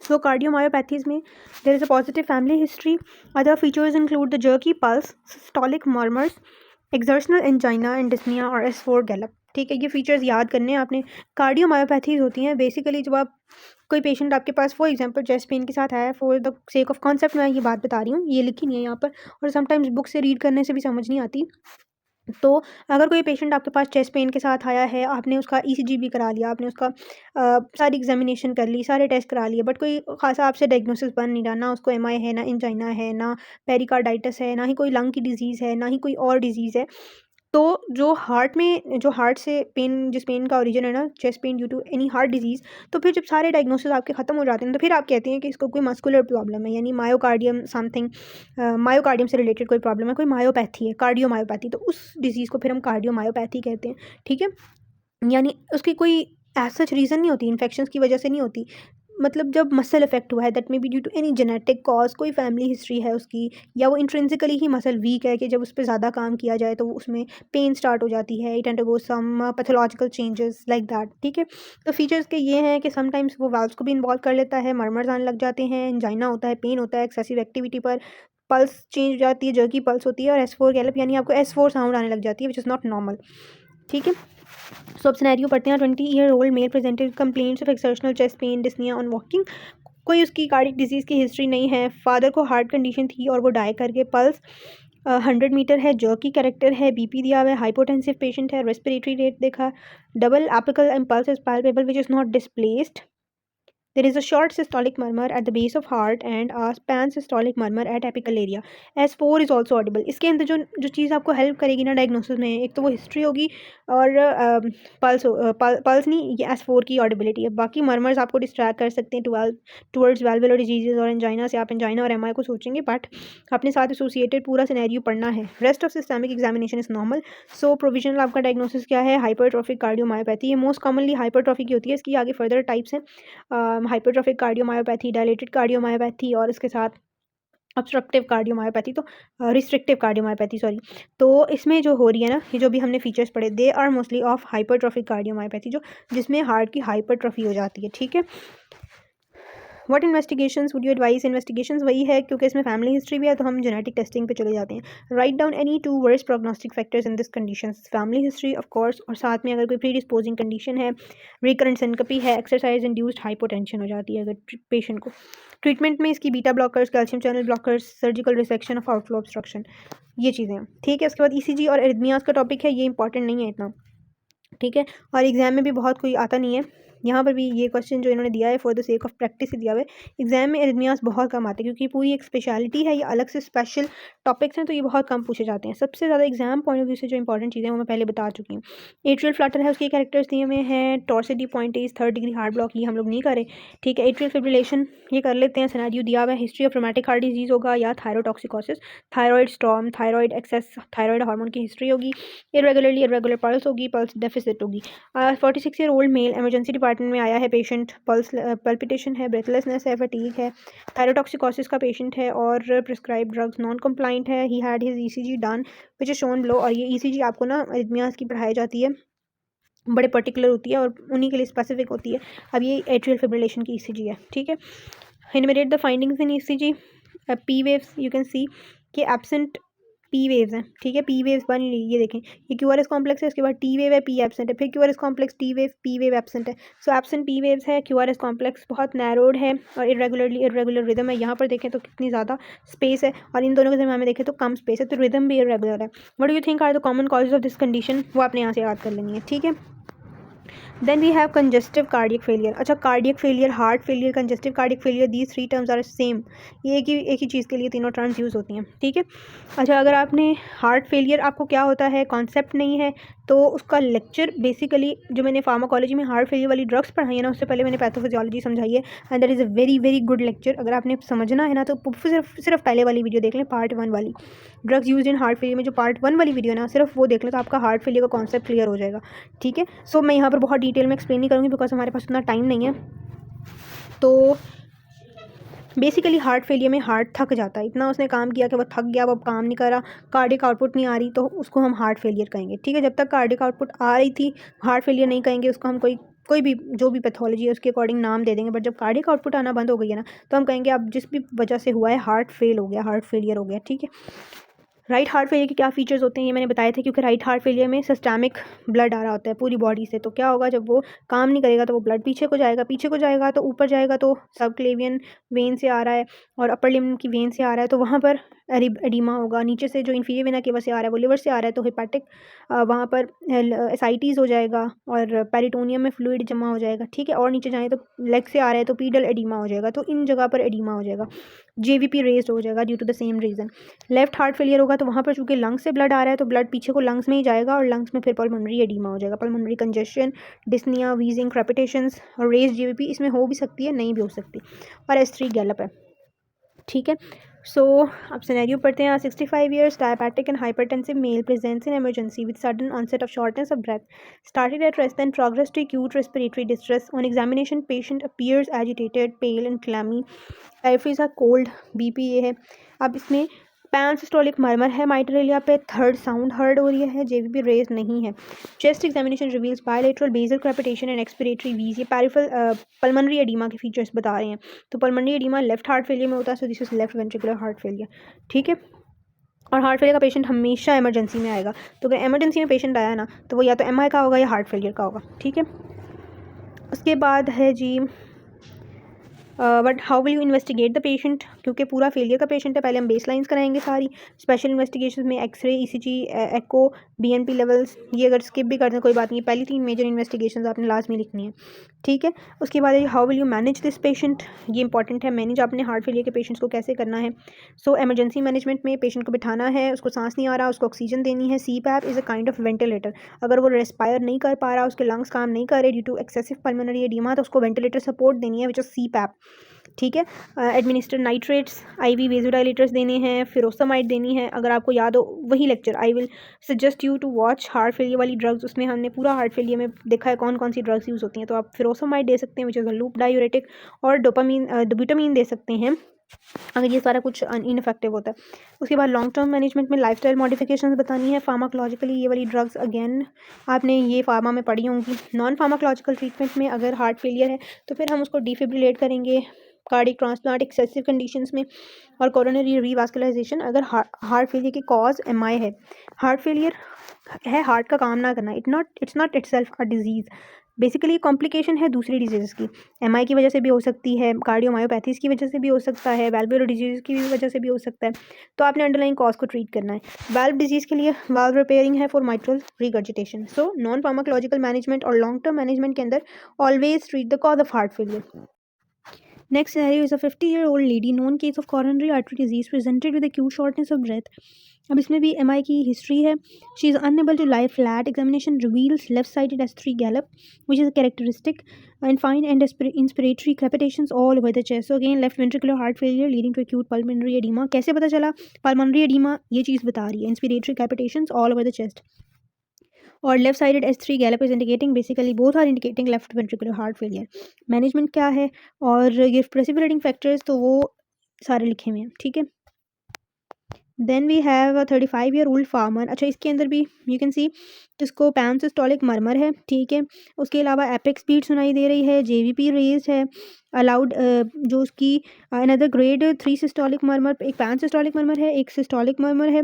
So cardiomyopathies में there is a positive family history. Other features include the jerky pulse, systolic murmurs, exertional angina and dyspnea और S4 gallop. ठीक है, ये features याद करने हैं आपने. कार्डियोमायोपैथीज होती हैं बेसिकली जब आप कोई पेशेंट आपके पास फॉर एग्जांपल चेस्ट पेन के साथ आया, for the sake of concept मैं ये बात बता रही हूँ, ये लिखी नहीं है यहाँ पर, और समटाइम्स बुक से रीड करने से भी समझ नहीं आती. तो अगर कोई पेशेंट आपके पास चेस्ट पेन के साथ आया है, आपने उसका ईसीजी भी करा लिया, आपने उसका सारी एग्जामिनेशन कर ली, सारे टेस्ट करा लिए, बट कोई खासा आपसे डायग्नोसिस बन नहीं रहा, ना उसको एमआई है, ना एंजाइना है, ना पेरिकार्डाइटिस है, ना ही कोई लंग की डिजीज़ है, ना ही कोई और डिजीज़ है, तो जो हार्ट से पेन, जिस पेन का ओरिजिन है ना, chest pain due to any heart disease, तो फिर जब सारे डायग्नोसिस आपके ख़त्म हो जाते हैं तो फिर आप कहते हैं कि इसको कोई मस्कुलर प्रॉब्लम है, यानी मायोकार्डियम समथिंग, मायोकार्डियम से रिलेटेड कोई प्रॉब्लम है, कोई मायोपैथी है, कार्डियोमायोपैथी, तो उस डिजीज़ को फिर हम कार्डियोमायोपैथी कहते हैं. ठीक है, यानी उसकी कोई एज सच रीज़न नहीं होती, इन्फेक्शंस की वजह से नहीं होती. मतलब जब मसल इफेक्ट हुआ है, that may be due to any genetic cause, कोई फैमिली हिस्ट्री है उसकी, या वो इंट्रिंसिकली ही मसल वीक है कि जब उस पर ज़्यादा काम किया जाए तो उसमें पेन स्टार्ट हो जाती है, it undergoes some pathological changes like that. ठीक है, तो फीचर्स के ये हैं कि समटाइम्स वो वाल्व्स को भी इन्वॉल्व कर लेता है, मरमर्स आने लग जाते हैं, एंजाइना होता है, पेन होता है एक्सेसिव एक्टिविटी पर, पल्स चेंज हो जाती है, जर्की पल्स होती है, और S4 गैलप यानी आपको S4 साउंड आने लग जाती है, विच इज़ नॉट नॉर्मल. ठीक है, सो अब सिनेरियो पढ़ते हैं. 20-year-old male presented complaints of exertional chest pain, dyspnoea on walking. कोई उसकी कार्डिक डिजीज़ की हिस्ट्री नहीं है, फादर को हार्ट कंडीशन थी और वो डाई करके, पल्स 100 मीटर है, जर्की कैरेक्टर है, बीपी दिया हुआ है, हाइपोटेंसिव पेशेंट है, रेस्पिरेटरी रेट देखा, double apical impulse is palpable which is not displaced. There is a short systolic murmur at the base of heart and a pan-systolic murmur at apical area. S4 is also audible. इसके अंदर जो चीज़ आपको help करेगी ना diagnosis में, एक तो वो हिस्ट्री होगी और पल्स नहीं, ये S4 की ऑडिबिलिटी है. बाकी मर्मर्स आपको डिस्ट्रैक्ट कर सकते हैं टुवर्ड्स वाल्वुलर डिजीजेज और एंजाइना से. आप एंजाइना और एमआई को सोचेंगे, बट अपने साथ एसोसिएटेड पूरा सिनेरियो पढ़ना है. Rest of systemic examination is normal. So provisional आपका डायग्नोसिस क्या है? Hypertrophic cardiomyopathy. ये मोस्ट कॉमनली हाइपरट्रॉफी की होती है. इसकी आगे फर्दर टाइप्स हैं, हाइपरट्रॉफिक कार्डियोमायोपैथी, डायलेटेड कार्डियोमायोपैथी और इसके साथ ऑब्स्ट्रक्टिव कार्डियोमायोपैथी, तो रिस्ट्रिक्टिव कार्डियोमायोपैथी सॉरी. तो इसमें जो हो रही है ना, ये जो भी हमने फीचर्स पढ़े, they are mostly of hypertrophic cardiomyopathy, जो जिसमें हार्ट की हाइपरट्रॉफी हो जाती है. ठीक है, what investigations would you advice? Investigations वही है, क्योंकि इसमें फैमिली हिस्ट्री भी है तो हम जेनेटिक टेस्टिंग पे चले जाते हैं. Write down any 2 worst prognostic factors in this condition. Family history of course, और साथ में अगर कोई प्री डिस्पोजिंग कंडीशन है, रिकरेंट सिनकपी है, एक्सरसाइज इंड्यूस्ड हाइपोटेंशन हो जाती है अगर पेशेंट को. ट्रीटमेंट में इसकी beta blockers, calcium channel blockers, surgical resection of outflow obstruction, ये चीज़ें. ठीक है, उसके बाद ईसीजी और एरिथमियास का टॉपिक है, ये इंपॉर्टेंट नहीं है इतना. ठीक है, और एग्जाम में भी बहुत कोई आता नहीं है. यहाँ पर भी ये क्वेश्चन जो इन्होंने दिया है for the sake of practice ही दिया हुआ है. एग्जाम में एरिथमियास बहुत कम आते हैं क्योंकि पूरी एक स्पेशलिटी है, ये अलग से स्पेशल टॉपिक्स हैं, तो ये बहुत कम पूछे जाते हैं. सबसे ज़्यादा एग्जाम पॉइंट ऑफ व्यू से जो इंपॉर्टेंट चीज़ें हैं वो मैं पहले बता चुकी हूँ. एट्रियल फ्लटर है, उसके कैरेक्टर्स दिए हुए हैं. टॉर्सिटी point is 3rd degree heart block, ये हम लोग नहीं करें. ठीक है, एट्रियल फिब्रिलेशन ये कर लेते हैं. सिनेरियो दिया हुआ है, history of rheumatic heart disease होगा या thyrotoxicosis, thyroid storm, thyroid excess, thyroid hormone की हिस्ट्री होगी, इरेगुलर पल्स होगी, पल्स डेफिसिट होगी. 46-year-old मेल इमरजेंसी डिपार्टमेंट में आया है पेशेंट, पल्स पल्पिटेशन है, ब्रेथलेसनेस है, फटीग है, थायरोटॉक्सिकोसिस का पेशेंट है और प्रिस्क्राइब ड्रग्स नॉन कंप्लाइंट है. He had his ECG done which is shown below. और ये ईसीजी आपको ना एरिथमियास की पढ़ाई जाती है, बड़े पर्टिकुलर होती है और उन्हीं के लिए स्पेसिफिक होती है. अब ये एट्रियल फिब्रिलेशन की ईसीजी है. ठीक है, enumerate the findings in ECG. P waves you can see कि एब्सेंट पी वेव्स हैं. ठीक है, पी वेव्स बन रही, ये देखें, ये क्यूआरएस कॉम्प्लेक्स है, उसके बाद टी वेव है, पी एब्सेंट है, फिर QRS complex, T wave, P wave absent है. सो एब्सेंट पी वेव्स है, क्यूआरएस कॉम्प्लेक्स बहुत नैरोड है और इरेगुलर रिदम है. यहाँ पर देखें तो कितनी ज़्यादा स्पेस है और इन दोनों के दरम्यान में देखें तो कम स्पेस है, तो रिदम भी इरेगुलर है. What do you think are the common causes of this condition? वो आपने यहाँ से याद कर लेनी है. ठीक है, then we have congestive cardiac failure. अच्छा, cardiac failure, heart failure, congestive cardiac failure, these 3 terms are same. ये एक ही चीज़ के लिए तीनों टर्म्स यूज़ होती हैं. ठीक है, अच्छा अगर आपने हार्ट फेलियर, आपको क्या होता है कॉन्सेप्ट नहीं है, तो उसका लेक्चर बेसिकली जो मैंने फार्माकोलॉजी में हार्ट फेलियर वाली ड्रग्स पढ़ाई है ना, उससे पहले मैंने पैथोफिजियोलॉजी समझाई है, and that is a very good lecture. अगर आपने समझना है ना तो सिर्फ पहले वाली वीडियो देख लें, पार्ट 1 वाली, drugs use in heart failure में जो पार्ट 1 वाली वीडियो है ना, सिर्फ वो देख लें तो आपका हार्ट फेलियर का कॉन्सेप्ट क्लियर हो जाएगा. ठीक है, सो मैं यहाँ पर बहुत डिटेल में एक्सप्लेन नहीं करूँगी बिकॉज हमारे पास उतना टाइम नहीं है. तो बेसिकली हार्ट फेलियर में हार्ट थक जाता है, इतना उसने काम किया कि वो थक गया, वो अब काम नहीं कर रहा, कार्डिक आउटपुट नहीं आ रही, तो उसको हम हार्ट फेलियर कहेंगे. ठीक है, जब तक कार्डिक आउटपुट आ रही थी हार्ट फेलियर नहीं कहेंगे, उसको हम कोई कोई भी जो भी पैथोलॉजी है उसके अकॉर्डिंग नाम दे देंगे, बट जब कार्डियक आउटपुट आना बंद हो गई है ना, तो हम कहेंगे अब जिस भी वजह से हुआ है हार्ट फेल हो गया, हार्ट फेलियर हो गया, ठीक है। राइट हार्ट फेलियर के क्या फीचर्स होते हैं ये मैंने बताए थे, क्योंकि राइट हार्ट फेलियर में सिस्टमिक ब्लड आ रहा होता है पूरी बॉडी से, तो क्या होगा जब वो काम नहीं करेगा तो वो ब्लड पीछे को जाएगा, पीछे को जाएगा तो ऊपर जाएगा, तो सबक्लेवियन वेन से आ रहा है और अपर लिम्ब की वेन से आ रहा है, तो वहाँ पर एडिमा होगा। नीचे से जो इन्फीरियर वेना केवा से आ रहा है वो लिवर से आ रहा है, तो हेपेटिक वहाँ पर एसाइटीज़ हो जाएगा और पेरिटोनियम में फ्लूइड जमा हो जाएगा, ठीक है। और नीचे जाए तो लेग से आ रहा है तो पीडल एडिमा हो जाएगा, तो इन जगह पर एडिमा हो जाएगा। जेवीपी रेस्ड हो जाएगा due to the same reason. Left heart failure होगा तो वहाँ पर चूंकि लंग्स से ब्लड आ रहा है तो ब्लड पीछे को लंग्स में ही जाएगा और लंग्स में फिर पल्मोनरी एडिमा हो जाएगा, pulmonary congestion, dyspnoea, wheezing, crepitations और रेस्ड जेवीपी इसमें हो भी सकती है, नहीं भी हो सकती। और S3 गैलप है, ठीक है। सो अब सिनेरियो पढ़ते हैं। 65 years diabetic and hypertensive male presents in emergency with sudden onset of shortness of breath, started at rest then progressed to acute respiratory distress. On examination patient appears agitated, pale and clammy, peripheries are cold, BP ये है। अब इसमें pan systolic murmur है, mitral area पे third sound heard हो रही है, JVP raise नहीं है। Chest examination reveals bilateral basal crepitation and expiratory wheeze, ये पैरिफेरल पल्मोनरी एडिमा के फीचर्स बता रहे हैं। तो pulmonary oedema left heart failure में होता है, so this is left ventricular heart failure, ठीक है। और हार्ट फेलियर का पेशेंट हमेशा इमरजेंसी में आएगा, तो अगर इमरजेंसी में पेशेंट आया ना तो वो या तो MI का होगा या हार्ट फेलियर का होगा, ठीक है। उसके बाद है जी but how will you investigate the patient, क्योंकि पूरा फेलियर का पेशेंट है, पहले हम बेस लाइन्स कराएंगे सारी। स्पेशल इन्वेस्टिगेशन में एक्सरे, ECG, एको, BNP लेवल्स, ये अगर स्किप भी करते हैं कोई बात नहीं, पहली 3 मेजर इन्वेस्टिगेशन आपने लाजमी लिखनी है, ठीक है। उसके बाद how will you manage this patient, ये इंपॉर्टेंट है, मैनेज आपने हार्ट फेलियर के पेशेंट्स को कैसे करना है। सो एमरजेंसी मैनेजमेंट में पेशेंट को बिठाना है, उसको सांस नहीं आ रहा, उसको ऑक्सीजन देनी है। CPAP is a kind of ventilator, अगर वो रेस्पायर नहीं कर पा रहा, उसके लंग्स काम नहीं कर रहे due to excessive pulmonary oedema, तो उसको वेंटिलेटर सपोर्ट देनी है विच इज CPAP, ठीक है। एडमिनिस्टर नाइट्रेट्स, IV वेजोडाइलेटर्स देने हैं, फिरोसामाइड देनी है। अगर आपको याद हो वही lecture, I will suggest you to watch heart failure वाली ड्रग्स, उसमें हमने पूरा हार्ट फेलियर में देखा है कौन कौन सी ड्रग्स यूज़ होती हैं। तो आप फिरोसामाइड दे सकते हैं which is a loop diuretic, और डोपामीन बुटामीन दे सकते हैं अगर ये सारा कुछ इनफेक्टिव होता है। उसके बाद लॉन्ग टर्म मैनेजमेंट में लाइफस्टाइल मॉडिफिकेशंस बतानी है। फार्माकोलॉजिकली ये वाली ड्रग्स अगेन आपने ये फार्मा में पढ़ी होंगी। नॉन फार्माकोलॉजिकल ट्रीटमेंट में अगर हार्ट फेलियर है तो फिर हम उसको डिफिब्रिलेट करेंगे, कार्डिक ट्रांसप्लांट एक्सेसिव कंडीशंस में, और कोरोनरी रीवास्कुलराइजेशन अगर हार्ट फेलियर की कॉज MI है। हार्ट फेलियर है हार्ट का काम ना करना, it's not itself a disease, basically complication है दूसरी डिजीज़ की। MI की वजह से भी हो सकती है, कार्डियोमायोपैथीज़ की वजह से भी हो सकता है, वैल्वुलर डिजीज़ की वजह से भी हो सकता है। तो आपने अंडरलाइंग कॉज को ट्रीट करना है। वाल्व डिजीज़ के लिए वाल्व रिपेयरिंग है for mitral regurgitation. So non pharmacological management और लॉन्ग टर्म मैनेजमेंट के अंदर always treat the cause of heart failure. Next scenario is a 50-year-old lady, known case of coronary artery disease, presented with acute shortness of breath. अब इसमें भी MI की history है। She is unable to lie flat. Examination reveals left-sided S3 gallop, which is a characteristic, and fine and inspiratory crepitations all over the chest. So again, left ventricular heart failure leading to acute pulmonary edema. कैसे पता चला? Pulmonary edema ये चीज़ बता रही है, inspiratory crepitations all over the chest. और left sided S3 gallop is indicating, basically both are indicating left ventricular heart failure. Management क्या है और ये प्रेसिपिटेटिंग फैक्टर्स तो वो सारे लिखे हुए हैं, ठीक है। Then we have a 35-year-old farmer. अच्छा, इसके अंदर भी यू कैन सी जिसको पैन सिस्टोलिक मर्मर है, ठीक है। उसके अलावा एपिक स्पीड सुनाई दे रही है, JVP रेज है, अलाउड जो उसकी अनदर ग्रेड 3 सिस्टोलिक मर्मर, एक पैन सिस्टोलिक मर्मर है, एक सिस्टोलिक मर्मर है,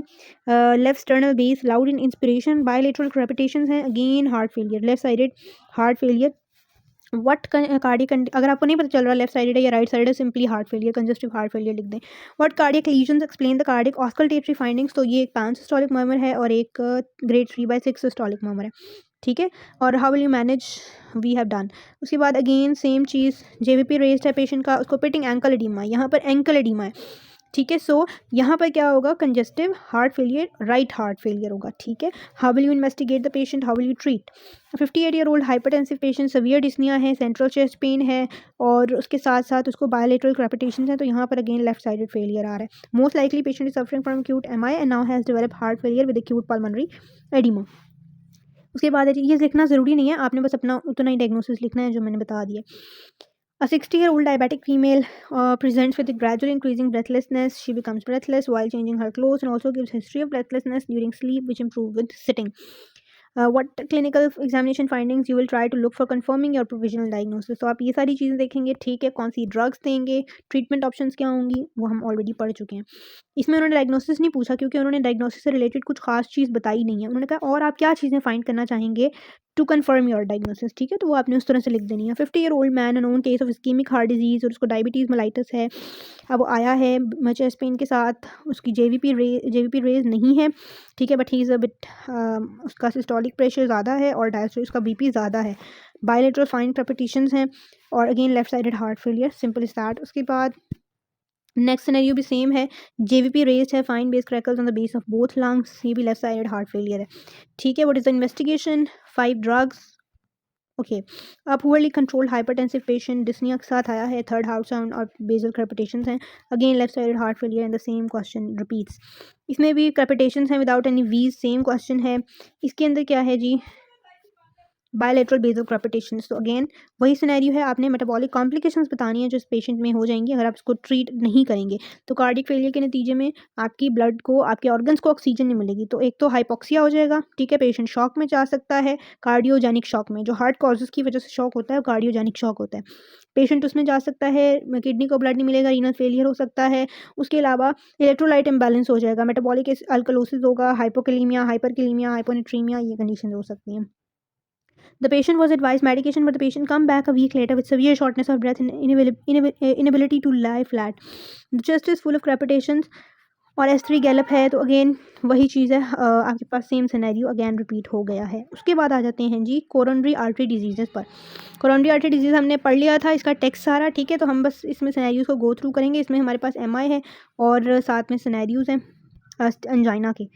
left sternal base loud in inspiration, bilateral crepitations हैं, again heart failure, left sided heart failure. What cardiac, अगर आपको नहीं पता चल रहा लेफ्ट साइडेड है या राइट साइड है, simply heart failure, congestive heart failure लिख दें। What cardiac lesions explain the cardiac auscultatory findings, तो ये एक पैन सिस्टोलिक मर्मर है और एक ग्रेड 3/6 सिस्टोलिक मर्मर है, ठीक है। और how will you manage, we have done. उसके बाद अगेन सेम चीज़, JVP रेस्ड है पेशेंट का, उसको पिटिंग एंकल एडिमा, यहाँ पर एंकल एडिमा है, ठीक है। सो यहाँ पर क्या होगा, congestive heart failure, right heart failure होगा, ठीक है। How will you investigate the patient, how will you treat. 58-year-old hypertensive patient, severe dyspnoea है, सेंट्रल चेस्ट पेन है और उसके साथ साथ उसको बायलेटरल क्रेपिटेशन है, तो यहाँ पर अगेन लेफ्ट साइडेड फेलियर आ रहा है। Most likely patient is suffering from acute MI and now has develop heart failure with acute pulmonary edema। उसके बाद है ये लिखना ज़रूरी नहीं है, आपने बस अपना उतना ही डायग्नोसिस लिखना है जो मैंने बता दिया। A 60-year-old diabetic female presents with a gradually increasing breathlessness. She becomes breathless while changing her clothes and also gives history of breathlessness during sleep, which improve with sitting. What clinical examination findings you will try to look for confirming your provisional diagnosis. तो आप ये सारी चीज़ें देखेंगे, ठीक है। कौन सी ड्रग्स देंगे, ट्रीटमेंट ऑप्शंस क्या होंगी, वो हम ऑलरेडी पढ़ चुके हैं। इसमें उन्होंने डायग्नोसिस नहीं पूछा क्योंकि उन्होंने डायग्नोसिस से रिलेटेड कुछ खास चीज़ बताई नहीं है। उन्होंने कहा और आप क्या चीज़ें फाइंड करना चाहेंगे टू कन्फर्म योर डायग्नोसिस, ठीक है। तो वो आपने उस तरह से लिख देनी है। 50-year-old man unknown case of ischaemic heart disease, और उसको डायबिटीज़ मेलाइटिस है। अब वो आया है चेस्ट पेन के साथ, उसकी जेवीपी रेज नहीं है, ठीक है, but he is a bit, उसका सिस्टोलिक प्रेशर ज़्यादा है और डायस्टोलिक उसका बीपी ज़्यादा है। बायलेटरल फाइन क्रेपिटेशंस हैं और again left sided heart failure, simple is that. उसके बाद नेक्स्ट सिनेरियो भी सेम है, जेवीपी रेस्ड है, fine base crackles on the base of both lungs, ये भी लेफ्ट साइडेड हार्ट फेलियर है, ठीक है। What is the investigation, 5 drugs, okay. अब poorly controlled hypertensive patient, dyspnoea के साथ आया है, थर्ड हार्ट साउंड और बेसल क्रेपिटेशंस हैं, again left sided heart failure and the same question repeats. इसमें भी क्रेपिटेशंस हैं विदाउट एनी वीज, सेम क्वेश्चन है। इसके अंदर क्या है जी, बायलेटरल बेसल क्रेपिटेशंस। तो अगेन वही सिनेरियो है, आपने मेटाबॉलिक कॉम्प्लिकेशंस बतानी है जो इस पेशेंट में हो जाएंगी अगर आप इसको ट्रीट नहीं करेंगे। तो कार्डियक फेलियर के नतीजे में आपकी ब्लड को, आपके ऑर्गन्स को ऑक्सीजन नहीं मिलेगी, तो एक तो हाइपोक्सिया हो जाएगा, ठीक है, पेशेंट शॉक में जा सकता है, कार्डियोजेनिक शॉक में, जो हार्ट कॉजेज की वजह से शॉक होता है वो कार्डियोजेनिक शॉक होता है, पेशेंट उसमें जा सकता है, किडनी को ब्लड नहीं मिलेगा, रीनल फेलियर हो सकता है। उसके अलावा इलेक्ट्रोलाइट इम्बैलेंस हो जाएगा, मेटाबॉलिक अल्कलोसिस होगा, हाइपोकलीमिया, हाइपरकलीमिया, हाइपोनेट्रीमिया, ये कंडीशन हो सकती हैं। The patient was advised medication, but the patient come back a week later with severe shortness of breath and inability to lie flat. The chest is full of crepitations और S3 Gallup है, तो again वही चीज़ है, आपके पास same scenario again repeat हो गया है। उसके बाद आ जाते हैं जी कोरोनरी आर्टरी डिजीज़ पर। कोरोनरी आर्टरी डिजीज़ हमने पढ़ लिया था, इसका टेक्स्ट सारा, ठीक है। तो हम बस इसमें सिनेरियोज को गो थ्रू करेंगे। इसमें हमारे पास MI है और साथ में सिनेरियोज हैं अंजाइना के।